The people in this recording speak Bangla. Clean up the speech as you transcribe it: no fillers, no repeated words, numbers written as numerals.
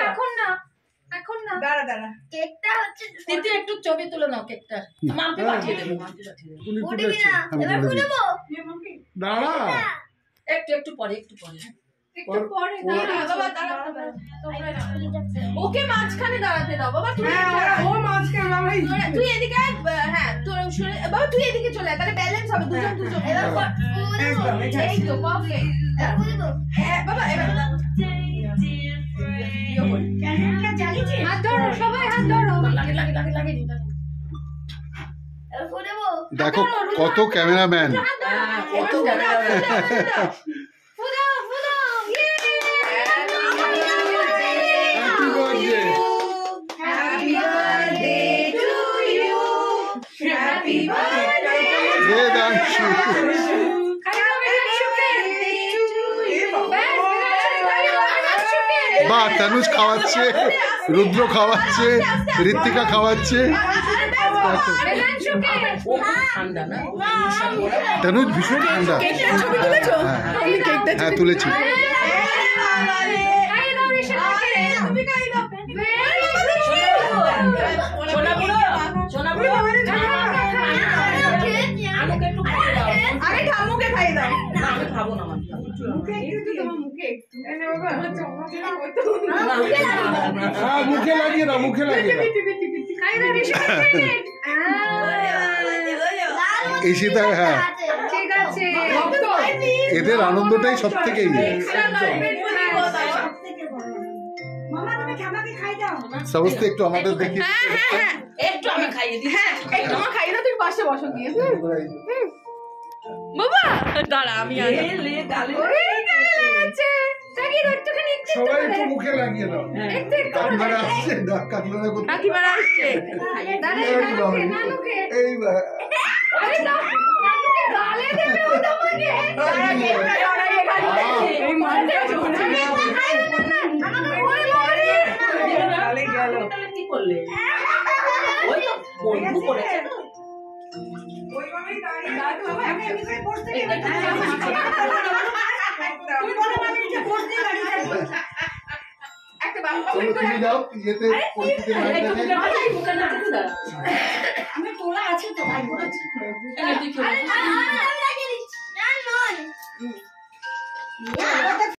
এখন না এখন না দাঁড়া দাঁড়া কেকটা হচ্ছে দিদি একটু ছবি তুলে নাও কেকটা মাম্পি পাঠিয়ে দেব এবার খুলবো দাঁড়া একটু পরে দাঁড়া বাবা দাঁড়া ওকে মাঝখানে দাঁড়াতে দাও বাবা তুই ও মাঝখানে বাবা তুই এদিকে হ্যাঁ তোর বাবা তুই এদিকে চলে আয় তাহলে ব্যালেন্স হবে দুজন এবার এই তো পারফেক্ট হ্যাঁ বাবা এবার ক্যামেরাটা জ্বালিয়েছে হাত ধরো সবাই হাত ধরো লাগে দেখো কত ক্যামেরাম্যান কত ক্যামেরাম্যান বা তনুজ খাওয়াচ্ছে, রুদ্র খাওয়াচ্ছে, ঋত্বিকা খাওয়াচ্ছে। তনুজ ভীষণ ঠান্ডা। হ্যাঁ তুলেছি। মুখে লাগিয়ে দাও, মুখে লাগিয়ে দাও। এসিটা হ্যাঁ এদের আনন্দটাই সব থেকে সমস্ত একটু আমাদের দেখি একটু আমি খাইয়ে দিই হ্যাঁ একটু আমার খাইয়ে দাও তুমি পাশে বসো গিয়ে বাবা দাঁড়া আমি সবাই একটু মুখে লাগিয়ে দাও। কাকিমারা আসছে না, কাকিমারা আসছে এইবার কি করলে তুমি যাও ইয়েতে আমি তোলা আছে তো ভাই বলেছি